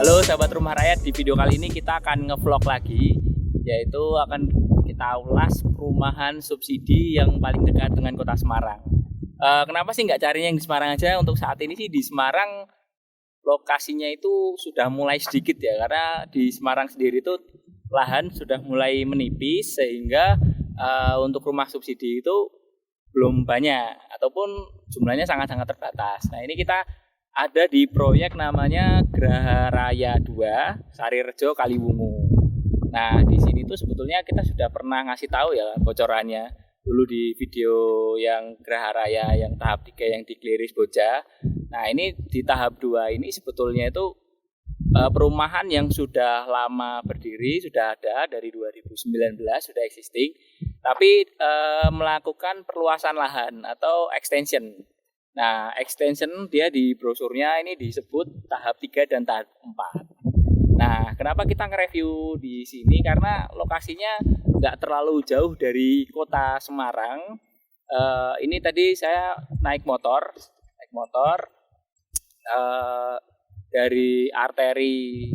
Halo sahabat Rumah Rakyat, di video kali ini kita akan ngevlog lagi, yaitu akan kita ulas perumahan subsidi yang paling dekat dengan kota Semarang. Kenapa sih nggak carinya yang di Semarang aja? Untuk saat ini sih di Semarang lokasinya itu sudah mulai sedikit ya, karena di Semarang sendiri itu lahan sudah mulai menipis sehingga untuk rumah subsidi itu belum banyak ataupun jumlahnya sangat-sangat terbatas. Nah ini kita ada di proyek namanya Graha Raya 2 Sarirejo Kaliwungu. Nah di sini tuh sebetulnya kita sudah pernah ngasih tahu ya bocorannya dulu di video yang Graha Raya yang tahap 3 yang di Kliris Boja. Nah ini di tahap 2 ini sebetulnya itu perumahan yang sudah lama berdiri, sudah ada dari 2019 sudah existing, tapi melakukan perluasan lahan atau extension. Nah, extension dia di brosurnya ini disebut tahap 3 dan tahap 4. Nah, kenapa kita nge-review di sini? Karena lokasinya nggak terlalu jauh dari kota Semarang. Ini tadi saya naik motor dari arteri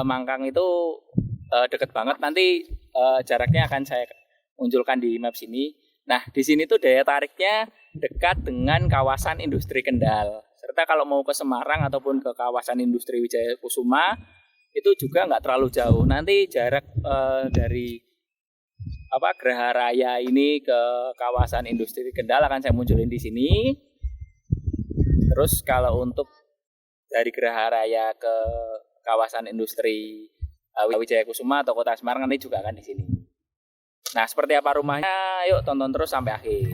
Mangkang itu deket banget. Nanti jaraknya akan saya munculkan di map sini. Nah, di sini tuh daya tariknya dekat dengan kawasan industri Kendal. Serta kalau mau ke Semarang ataupun ke kawasan industri Wijaya Kusuma itu juga nggak terlalu jauh. Nanti jarak dari Graha Raya ini ke kawasan industri Kendal akan saya munculin di sini. Terus kalau untuk dari Graha Raya ke kawasan industri Wijaya Kusuma atau Kota Semarang nanti juga akan di sini. Nah, seperti apa rumahnya? Yuk tonton terus sampai akhir.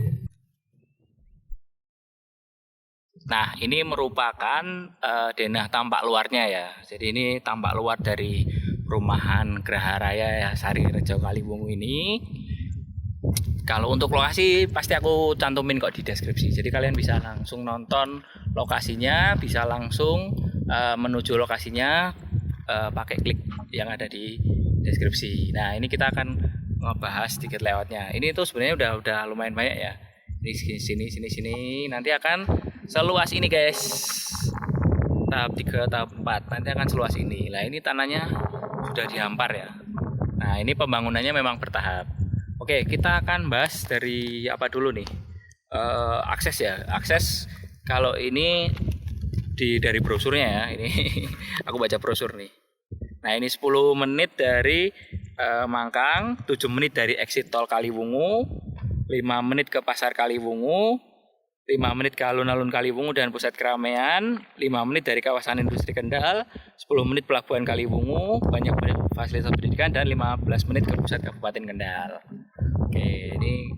Nah, ini merupakan denah tampak luarnya ya. Jadi ini tampak luar dari perumahan Graha Raya ya, Sarirejo Kaliwungu ini. Kalau untuk lokasi pasti aku cantumin kok di deskripsi. Jadi kalian bisa langsung nonton lokasinya, bisa langsung menuju lokasinya pakai klik yang ada di deskripsi. Nah, ini kita akan ngebahas sedikit lewatnya. Ini tuh sebenarnya udah lumayan banyak ya. Ini sini. Nanti akan seluas ini guys. Tahap 3, tahap 4. Nanti akan seluas ini. Nah, ini tanahnya sudah dihampar ya. Nah, ini pembangunannya memang bertahap. Oke, kita akan bahas dari apa dulu nih? Akses ya. Akses kalau ini dari brosurnya ya. Ini aku baca brosur nih. Nah, ini 10 menit dari Mangkang, 7 menit dari exit tol Kaliwungu, 5 menit ke pasar Kaliwungu, 5 menit ke alun-alun Kaliwungu dan pusat keramaian, 5 menit dari kawasan industri Kendal, 10 menit pelabuhan Kaliwungu, banyak fasilitas pendidikan, dan 15 menit ke pusat Kabupaten Kendal. Oke, ini.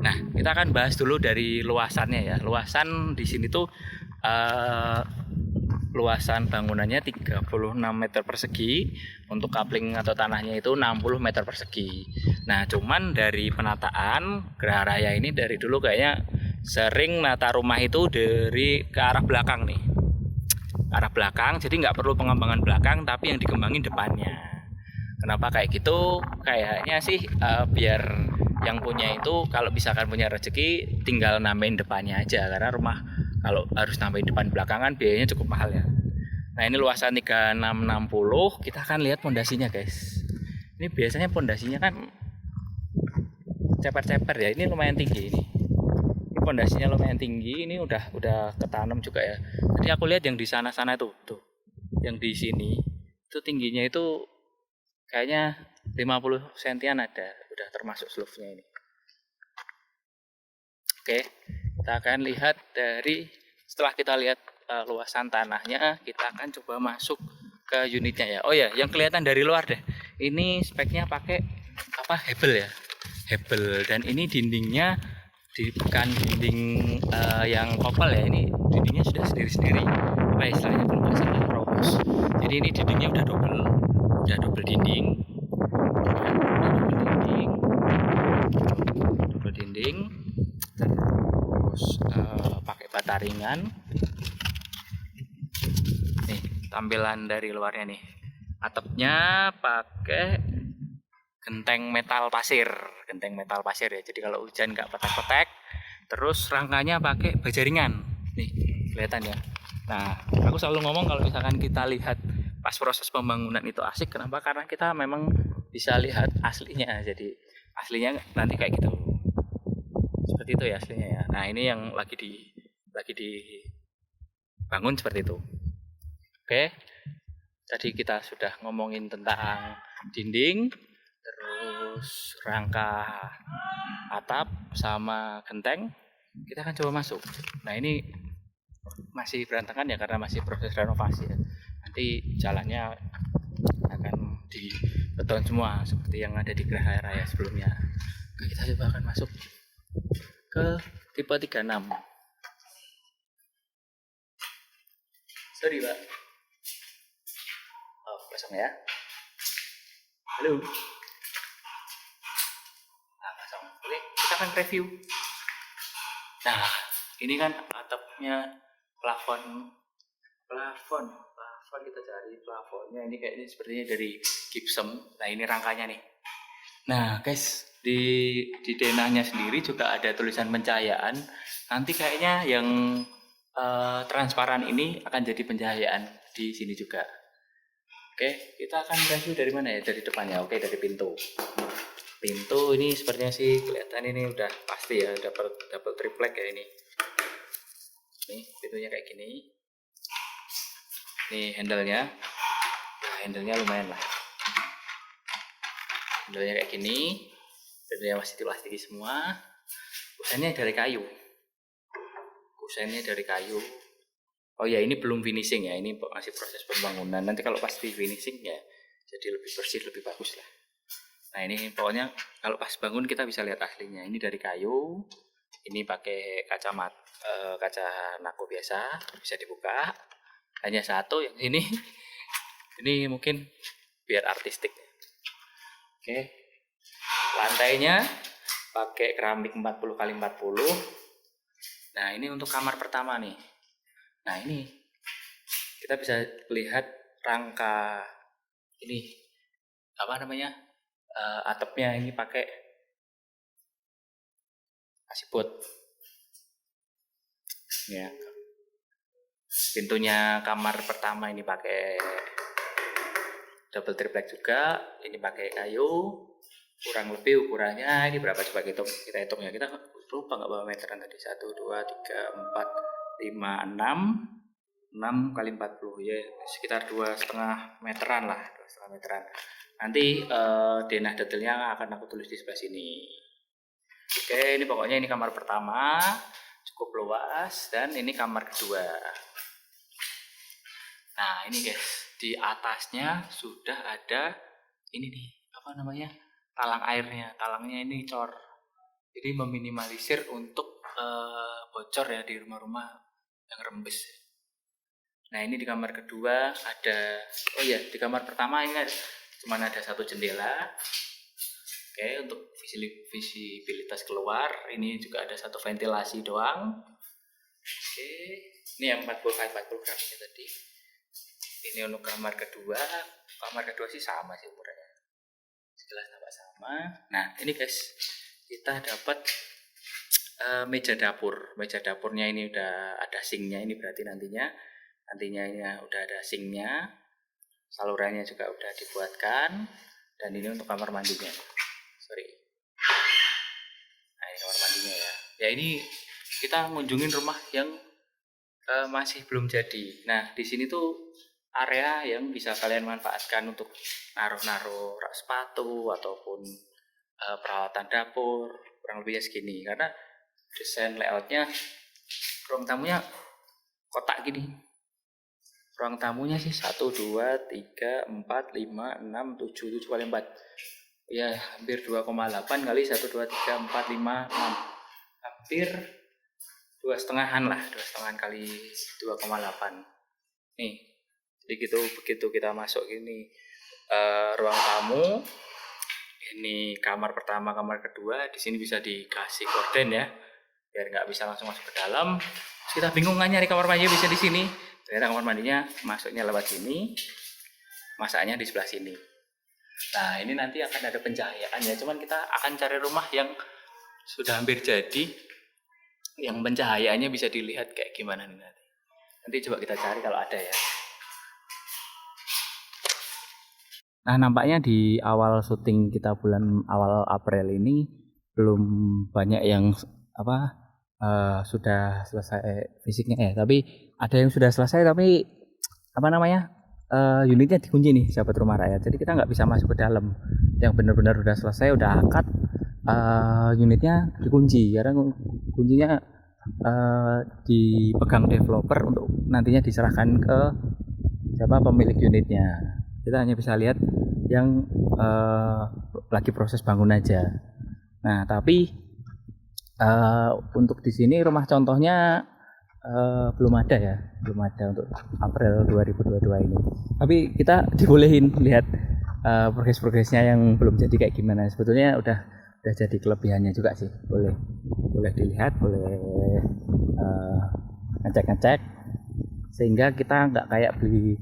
Nah, kita akan bahas dulu dari luasannya ya. Luasan di sini tuh luasan bangunannya 36 meter persegi, untuk kapling atau tanahnya itu 60 meter persegi. Nah, cuman dari penataan Graha Raya ini dari dulu kayaknya sering nata rumah itu dari ke arah belakang nih. Arah belakang, jadi nggak perlu pengembangan belakang, tapi yang dikembangin depannya. Kenapa kayak gitu? Kayaknya sih biar yang punya itu kalau misalkan punya rezeki tinggal nambahin depannya aja, karena rumah kalau harus nambahin depan belakangan biayanya cukup mahal ya. Nah, ini luasan 3660. Kita akan lihat pondasinya guys. Ini biasanya pondasinya kan ceper-ceper ya. Ini lumayan tinggi ini. Ini pondasinya lumayan tinggi. Ini udah ketanam juga ya. Jadi aku lihat yang di sana-sana tuh. Yang di sini itu tingginya itu kayaknya 50 sentian ada. Udah termasuk slope-nya ini. Oke, kita akan lihat setelah kita lihat luasan tanahnya, kita akan coba masuk ke unitnya ya. Oh ya, yang kelihatan dari luar deh. Ini speknya pakai hebel ya. Hebel, dan ini dindingnya bukan dinding yang kopel ya. Ini dindingnya sudah sendiri-sendiri. Apa istilahnya kalau bahasa Robos. Jadi ini dindingnya udah double dinding. Double dinding. Terus pakai bata ringan. Nih tampilan dari luarnya nih, atapnya pakai genteng metal pasir ya, jadi kalau hujan nggak petek-petek. Terus rangkanya pakai baja ringan nih, kelihatan ya. Nah, aku selalu ngomong kalau misalkan kita lihat pas proses pembangunan itu asik, kenapa? Karena kita memang bisa lihat aslinya. Jadi aslinya nanti kayak gitu. Seperti itu ya aslinya ya. Nah, ini yang lagi dibangun seperti itu. Oke. Tadi kita sudah ngomongin tentang dinding, terus rangka atap sama genteng. Kita akan coba masuk. Nah, ini masih berantakan ya karena masih proses renovasi ya. Nanti jalannya akan dibeton semua seperti yang ada di Geraha Raya sebelumnya. Oke, kita coba akan masuk ke tipe 36. Sorry, Pak. Oh, kosong ya. Halo. Nah, kosong. Oke, kita akan review. Nah, ini kan atapnya plafon kita cari plafonnya ini kayaknya sepertinya dari gypsum. Nah, ini rangkanya nih. Nah, guys, di denahnya sendiri juga ada tulisan pencahayaan. Nanti kayaknya yang transparan ini akan jadi pencahayaan di sini juga. Oke, kita akan review dari mana ya? Dari depannya. Oke, dari pintu. Pintu ini sepertinya sih kelihatan ini udah pasti ya, double triplek ya ini. Nih, pintunya kayak gini. Ini handle-nya. Nah, handle-nya lumayan lah. Handle-nya kayak gini. Handle-nya masih diplastiki semua. Kusennya dari kayu. Oh ya, ini belum finishing ya. Ini masih proses pembangunan. Nanti kalau pasti finishing ya jadi lebih bersih, lebih bagus lah. Nah, ini pokoknya kalau pas bangun kita bisa lihat aslinya. Ini dari kayu. Ini pakai kaca nako biasa, bisa dibuka. Hanya satu yang ini. Ini mungkin biar artistik. Oke. Lantainya pakai keramik 40x40. Nah, ini untuk kamar pertama nih. Nah, ini kita bisa lihat rangka ini apa namanya? Atapnya ini pakai asiput. Ya. Pintunya kamar pertama ini pakai double triplek juga. Ini pakai kayu. Kurang lebih ukurannya ini berapa coba kita hitung ya. Kita lupa nggak bawa meteran tadi. 1, 2, 3, 4, 5, 6 kali 40 ya, sekitar 2,5 meteran lah, 2,5 meteran. Nanti denah detailnya akan aku tulis di sebelah sini. Oke, ini pokoknya ini kamar pertama cukup luas dan ini kamar kedua. Nah, ini guys, di atasnya sudah ada ini nih, apa namanya? Talang airnya. Talangnya ini cor. Jadi meminimalisir untuk bocor ya di rumah-rumah yang rembes. Nah, ini di kamar kedua ada, oh ya, di kamar pertama ini cuma ada satu jendela. Oke, untuk visibilitas keluar, ini juga ada satu ventilasi doang. Oke, ini yang 40x40 grafiknya tadi. Ini untuk kamar kedua. Kamar kedua sih sama sih ukurannya. Jelas tambah sama. Nah, ini guys, kita dapat meja dapur. Meja dapurnya ini udah ada sinknya. Ini berarti nantinya ini udah ada sinknya. Salurannya juga udah dibuatkan. Dan ini untuk kamar mandinya. Sorry. Nah, ini kamar mandinya ya. Ya, ini kita ngunjungin rumah yang masih belum jadi. Nah, di sini tuh area yang bisa kalian manfaatkan untuk naruh rak sepatu ataupun peralatan dapur, kurang lebihnya segini. Karena desain layoutnya ruang tamunya kotak gini. Ruang tamunya sih 1, 2, 3, 4, 5, 6, 7 kali 4. Ya, hampir 2,8 kali 1, 2, 3, 4, 5, 6. Hampir 2,5-an lah, 2,5 kali 2,8. Nih, jadi begitu kita masuk ini ruang tamu, ini kamar pertama, kamar kedua, di sini bisa dikasih gorden ya, biar nggak bisa langsung masuk ke dalam. Terus kita bingung nggak nyari kamar mandi bisa di sini. Ternyata kamar mandinya masuknya lewat sini, masaknya di sebelah sini. Nah, ini nanti akan ada pencahayaan ya. Cuman kita akan cari rumah yang sudah hampir jadi, yang pencahayaannya bisa dilihat kayak gimana nih nanti. Nanti coba kita cari kalau ada ya. Nah, nampaknya di awal syuting kita bulan awal April ini belum banyak yang sudah selesai fisiknya ya. Tapi ada yang sudah selesai tapi unitnya dikunci nih sahabat rumah rakyat. Jadi kita nggak bisa masuk ke dalam. Yang benar-benar udah selesai, udah akad, unitnya dikunci karena kuncinya dipegang developer untuk nantinya diserahkan ke siapa pemilik unitnya. Kita hanya bisa lihat yang lagi proses bangun aja. Nah, tapi untuk di sini rumah contohnya belum ada untuk April 2022 ini. Tapi kita dibolehin lihat progres-progresnya yang belum jadi kayak gimana. Sebetulnya udah jadi kelebihannya juga sih. Boleh dilihat, boleh ngecek sehingga kita nggak kayak beli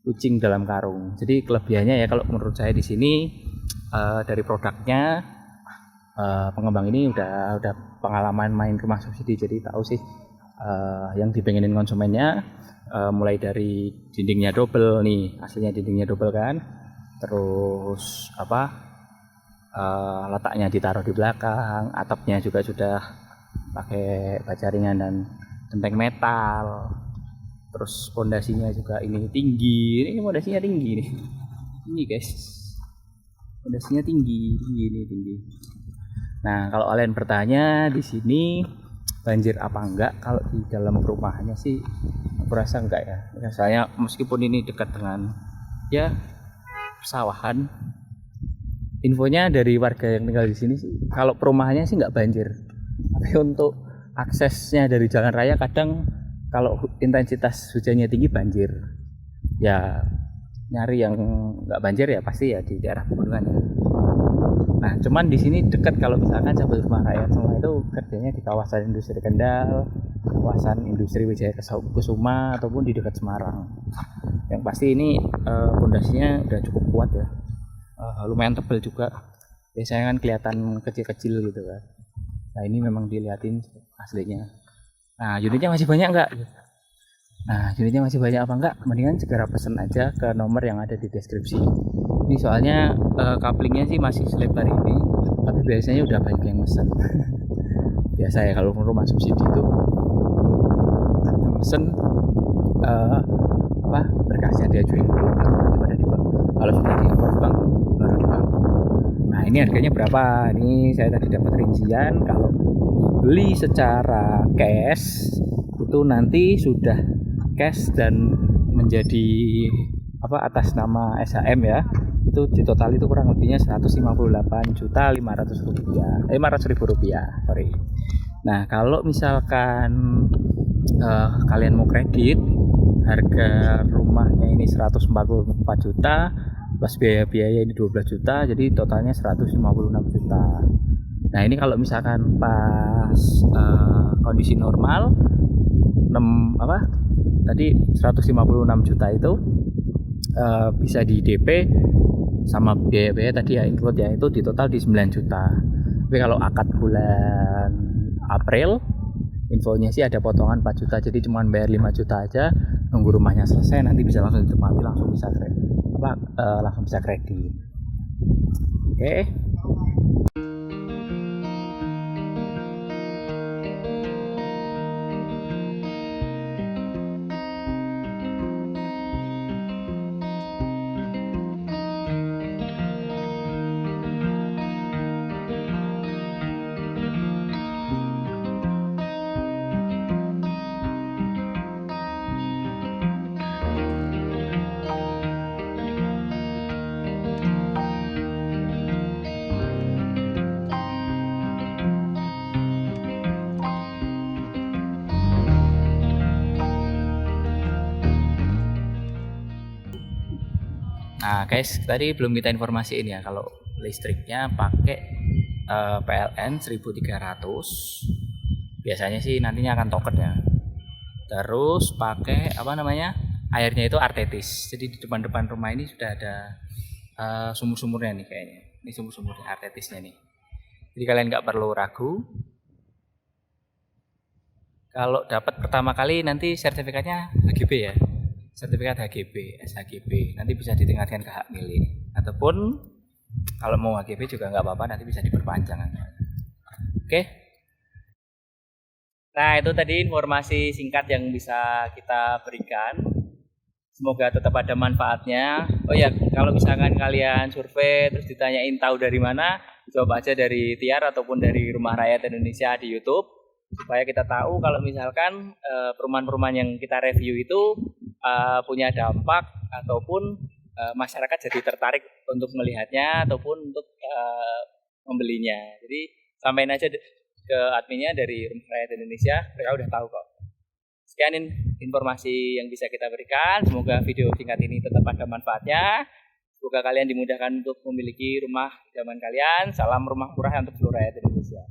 kucing dalam karung. Jadi kelebihannya ya kalau menurut saya di sini dari produknya pengembang ini udah pengalaman main rumah subsidi, jadi tahu sih yang dipengenin konsumennya, mulai dari dindingnya double nih, aslinya dindingnya double kan, terus letaknya ditaruh di belakang, atapnya juga sudah pakai baja ringan dan genteng metal. Terus pondasinya juga ini tinggi. Ini pondasinya tinggi nih. Tinggi guys. Pondasinya tinggi. Nah, kalau kalian bertanya di sini banjir apa enggak, kalau di dalam perumahannya sih aku rasa enggak ya. Saya meskipun ini dekat dengan ya pesawahan. Infonya dari warga yang tinggal di sini sih kalau perumahannya sih enggak banjir. Tapi untuk aksesnya dari jalan raya kadang kalau intensitas hujannya tinggi banjir. Ya nyari yang nggak banjir ya pasti ya di daerah pegunungan ya. Nah, cuman di sini dekat kalau misalkan sahabat rumah rakyat semua itu kerjanya di kawasan industri Kendal, kawasan industri Wijaya Kusuma ataupun di dekat Semarang. Yang pasti ini pondasinya udah cukup kuat ya. Lumayan tebal juga. Biasanya kan kelihatan kecil-kecil gitu kan. Nah, ini memang dilihatin aslinya. Nah, unitnya masih banyak enggak? Nah, unitnya masih banyak apa enggak? Mendingan segera pesen aja ke nomor yang ada di deskripsi. Ini soalnya couplingnya sih masih selebar ini, tapi biasanya udah banyak yang pesen. Biasa ya kalau rumah subsidi itu pesen berkasnya diajuin dulu pada di bank. Kalau sudah di approve bank baru di bank. Nah, ini harganya berapa? Ini saya tadi dapat rincian kalau beli secara cash itu nanti sudah cash dan menjadi atas nama SHM ya, itu di total itu kurang lebihnya 158.500.000 rupiah. Nah, kalau misalkan kalian mau kredit, harga rumahnya ini 144 juta plus biaya ini 12 juta, jadi totalnya 156 juta. Nah, ini kalau misalkan pas kondisi normal 156 juta itu bisa di DP sama biaya-biaya tadi ya include ya, itu di total di 9 juta. Tapi kalau akad bulan April infonya sih ada potongan 4 juta, jadi cuma bayar 5 juta aja, nunggu rumahnya selesai nanti bisa langsung ditempati, langsung bisa kredit. Oke. Nah guys, tadi belum kita informasiin ya kalau listriknya pakai PLN 1300. Biasanya sih nantinya akan token ya. Terus pakai airnya itu artetis. Jadi di depan rumah ini sudah ada sumur-sumurnya nih kayaknya. Ini sumur-sumurnya artetisnya nih. Jadi kalian nggak perlu ragu. Kalau dapat pertama kali nanti sertifikatnya HGB ya. Sertifikat HGB, SHGB. Nanti bisa ditingkatkan ke hak milik. Ataupun kalau mau HGB juga nggak apa-apa, nanti bisa diperpanjang. Oke. Nah, itu tadi informasi singkat yang bisa kita berikan. Semoga tetap ada manfaatnya. Oh ya, kalau misalkan kalian survei terus ditanyain tahu dari mana, jawab aja dari Tiar ataupun dari Rumah Rakyat Indonesia di YouTube, supaya kita tahu kalau misalkan perumahan-perumahan yang kita review itu punya dampak ataupun masyarakat jadi tertarik untuk melihatnya ataupun untuk membelinya. Jadi sampaikan aja ke adminnya dari Rumah Rakyat Indonesia, mereka udah tahu kok. Sekian informasi yang bisa kita berikan. Semoga video singkat ini tetap ada manfaatnya. Semoga kalian dimudahkan untuk memiliki rumah idaman kalian. Salam rumah murah untuk seluruh rakyat Indonesia.